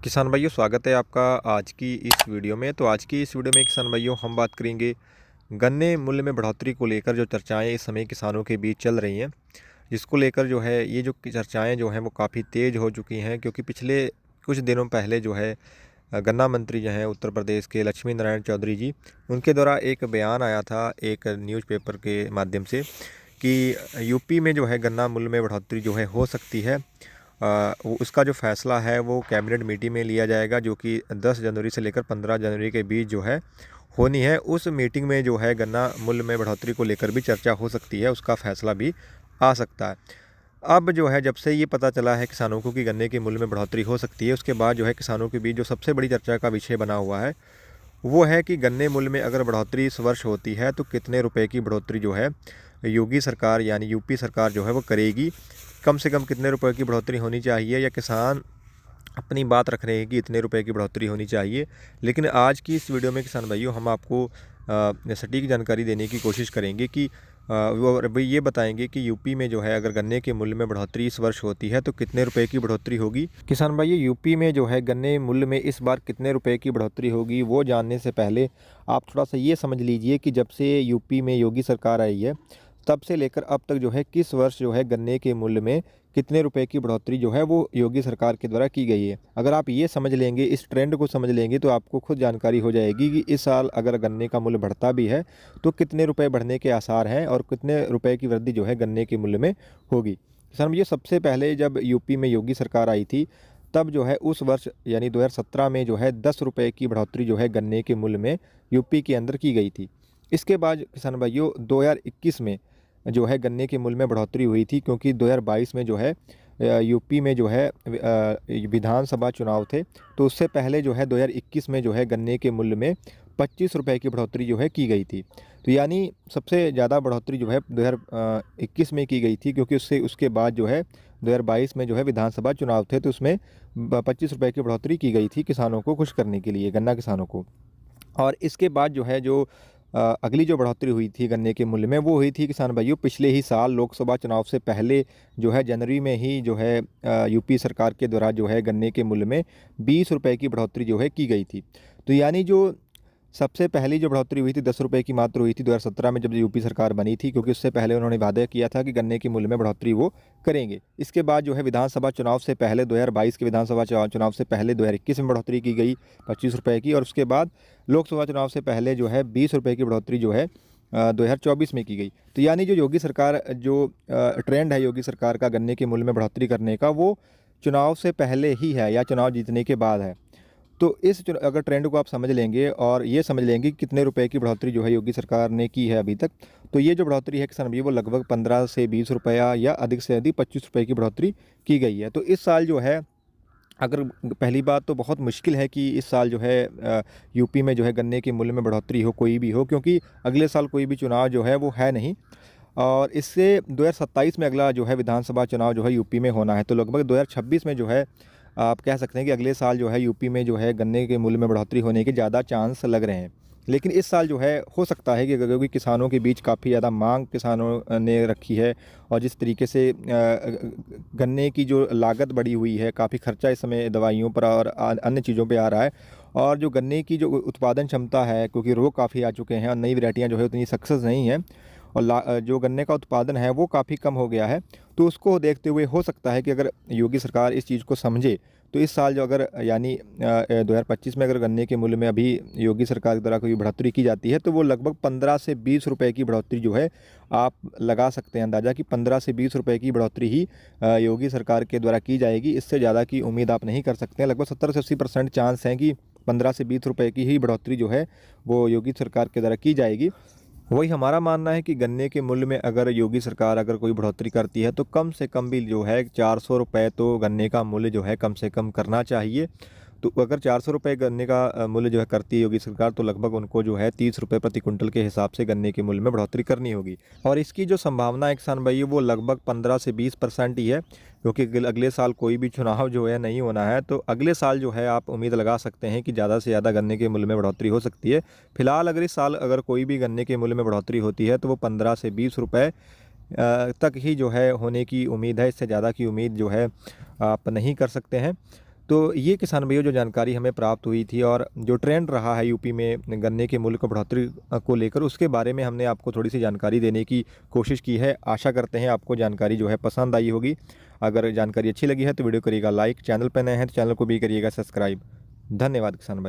किसान भाइयों, स्वागत है आपका आज की इस वीडियो में। तो आज की इस वीडियो में किसान भाइयों हम बात करेंगे गन्ने मूल्य में बढ़ोतरी को लेकर जो चर्चाएं इस समय किसानों के बीच चल रही हैं, जिसको लेकर जो है ये जो चर्चाएं जो हैं वो काफ़ी तेज़ हो चुकी हैं। क्योंकि पिछले कुछ दिनों पहले जो है गन्ना मंत्री जो हैं उत्तर प्रदेश के लक्ष्मी नारायण चौधरी जी, उनके द्वारा एक बयान आया था एक न्यूज़पेपर के माध्यम से कि यूपी में जो है गन्ना मूल्य में बढ़ोतरी जो है हो सकती है। उसका जो फ़ैसला है वो कैबिनेट मीटिंग में लिया जाएगा, जो कि 10 जनवरी से लेकर 15 जनवरी के बीच जो है होनी है। उस मीटिंग में जो है गन्ना मूल्य में बढ़ोतरी को लेकर भी चर्चा हो सकती है, उसका फ़ैसला भी आ सकता है। अब जो है जब से ये पता चला है किसानों को कि गन्ने के मूल्य में बढ़ोतरी हो सकती है, उसके बाद जो है किसानों के बीच जो सबसे बड़ी चर्चा का विषय बना हुआ है वो है कि गन्ने मूल्य में अगर बढ़ोतरी इस वर्ष होती है तो कितने रुपए की बढ़ोतरी जो है योगी सरकार यानी यूपी सरकार जो है वो करेगी। कम से कम कितने रुपए की बढ़ोतरी होनी चाहिए, या किसान अपनी बात रख रहे हैं कि इतने रुपए की बढ़ोतरी होनी चाहिए। लेकिन आज की इस वीडियो में किसान भाइयों हम आपको सटीक जानकारी देने की कोशिश करेंगे कि वो ये बताएंगे कि यूपी में जो है अगर गन्ने के मूल्य में बढ़ोतरी इस वर्ष होती है तो कितने रुपए की बढ़ोतरी होगी। किसान भाइयों, यूपी में जो है गन्ने मूल्य में इस बार कितने रुपए की बढ़ोतरी होगी वो जानने से पहले आप थोड़ा सा ये समझ लीजिए कि जब से यूपी में योगी सरकार आई है तब से लेकर अब तक जो है किस वर्ष जो है गन्ने के मूल्य में कितने रुपए की बढ़ोतरी जो है वो योगी सरकार के द्वारा की गई है। अगर आप ये समझ लेंगे, इस ट्रेंड को समझ लेंगे, तो आपको खुद जानकारी हो जाएगी कि इस साल अगर गन्ने का मूल्य बढ़ता भी है तो कितने रुपए बढ़ने के आसार हैं और कितने रुपए की वृद्धि जो है गन्ने के मूल्य में होगी। सर, ये सबसे पहले जब यूपी में योगी सरकार आई थी तब जो है उस वर्ष यानी 2017 में जो है 10 रुपये की बढ़ोतरी जो है गन्ने के मूल्य में यूपी के अंदर की गई थी। इसके बाद किसान भाइयों 2021 में जो है गन्ने के मूल्य में बढ़ोतरी हुई थी, क्योंकि 2022 में जो है यूपी में जो है विधानसभा चुनाव थे, तो उससे पहले जो है 2021 में जो है गन्ने के मूल्य में 25 रुपये की बढ़ोतरी जो है की गई थी। तो यानी सबसे ज़्यादा बढ़ोतरी जो है 2021 में की गई थी, क्योंकि उसके बाद जो है 2022 में जो है विधानसभा चुनाव थे, तो उसमें 25 रुपये की बढ़ोतरी की गई थी किसानों को खुश करने के लिए, गन्ना किसानों को। और इसके बाद जो है जो अगली जो बढ़ोतरी हुई थी गन्ने के मूल्य में वो हुई थी किसान भाइयों पिछले ही साल लोकसभा चुनाव से पहले जो है जनवरी में ही जो है यूपी सरकार के द्वारा जो है गन्ने के मूल्य में 20 रुपये की बढ़ोतरी जो है की गई थी। तो यानी जो सबसे पहली जो बढ़ोतरी हुई थी 10 रुपये की मात्र हुई थी 2017 में जब यूपी सरकार बनी थी, क्योंकि उससे पहले उन्होंने वादा किया था कि गन्ने के मूल्य में बढ़ोतरी वो करेंगे। इसके बाद जो है विधानसभा चुनाव से पहले 2022 के विधानसभा चुनाव से पहले 2021 में बढ़ोतरी की गई 25 रुपये की, और उसके बाद लोकसभा चुनाव से पहले जो है 20 रुपये की बढ़ोतरी जो है 2024 में की गई। तो यानी जो योगी सरकार जो ट्रेंड है योगी सरकार का गन्ने के मूल्य में बढ़ोतरी करने का, वो चुनाव से पहले ही है या चुनाव जीतने के बाद है। तो अगर ट्रेंड को आप समझ लेंगे और ये समझ लेंगे कि कितने रुपए की बढ़ोतरी जो है योगी सरकार ने की है अभी तक, तो ये जो बढ़ोतरी है किसान भाई वो लगभग 15 से 20 रुपया या अधिक से अधिक 25 रुपये की बढ़ोतरी की गई है। तो इस साल जो है अगर पहली बात तो बहुत मुश्किल है कि इस साल जो है यूपी में जो है गन्ने के मूल्य में बढ़ोतरी हो, कोई भी हो, क्योंकि अगले साल कोई भी चुनाव जो है वो है नहीं। और इससे 2027 में अगला जो है विधानसभा चुनाव जो है यूपी में होना है, तो लगभग 2026 में जो है आप कह सकते हैं कि अगले साल जो है यूपी में जो है गन्ने के मूल्य में बढ़ोतरी होने के ज़्यादा चांस लग रहे हैं। लेकिन इस साल जो है हो सकता है कि क्योंकि किसानों के बीच काफ़ी ज़्यादा मांग किसानों ने रखी है, और जिस तरीके से गन्ने की जो लागत बढ़ी हुई है, काफ़ी खर्चा इस समय दवाइयों पर और अन्य चीज़ों पे आ रहा है, और जो गन्ने की जो उत्पादन क्षमता है, क्योंकि रोग काफ़ी आ चुके हैं और नई वैरायटियाँ जो है उतनी सक्सेस नहीं है, और जो गन्ने का उत्पादन है वो काफ़ी कम हो गया है। तो उसको देखते हुए हो सकता है कि अगर योगी सरकार इस चीज़ को समझे तो इस साल जो अगर यानी 2025 में अगर गन्ने के मूल्य में अभी योगी सरकार के द्वारा कोई बढ़ोतरी की जाती है तो वो लगभग 15 से 20 रुपए की बढ़ोतरी जो है आप लगा सकते हैं अंदाज़ा कि 15 से 20 रुपए की बढ़ोतरी ही योगी सरकार के द्वारा की जाएगी। इससे ज़्यादा की उम्मीद आप नहीं कर सकते हैं। लगभग 70 से 80% चांस हैं कि 15 से 20 रुपए की ही बढ़ोतरी जो है वो योगी सरकार के द्वारा की जाएगी। वही हमारा मानना है कि गन्ने के मूल्य में अगर योगी सरकार अगर कोई बढ़ोतरी करती है तो कम से कम भी जो है 400 रुपये तो गन्ने का मूल्य जो है कम से कम करना चाहिए। तो अगर 400 रुपये गन्ने का मूल्य जो है करती है योगी सरकार, तो लगभग उनको जो है 30 रुपये प्रति कुंटल के हिसाब से गन्ने के मूल्य में बढ़ोतरी करनी होगी। और इसकी जो संभावना है किसान भाई वो लगभग 15 से 20% ही है, क्योंकि अगले साल कोई भी चुनाव जो है नहीं होना है। तो अगले साल जो है आप उम्मीद लगा सकते हैं कि ज़्यादा से ज़्यादा गन्ने के मूल्य में बढ़ोतरी हो सकती है। फिलहाल अगर इस साल अगर कोई भी गन्ने के मूल्य में बढ़ोतरी होती है तो वो 15 से 20 रुपये तक ही जो है होने की उम्मीद है। इससे ज़्यादा की उम्मीद जो है आप नहीं कर सकते हैं। तो ये किसान भाइयों जो जानकारी हमें प्राप्त हुई थी और जो ट्रेंड रहा है यूपी में गन्ने के मूल्य को बढ़ोतरी को लेकर, उसके बारे में हमने आपको थोड़ी सी जानकारी देने की कोशिश की है। आशा करते हैं आपको जानकारी जो है पसंद आई होगी। अगर जानकारी अच्छी लगी है तो वीडियो करिएगा लाइक, चैनल पर नए हैं तो चैनल को भी करिएगा सब्सक्राइब। धन्यवाद किसान भाई।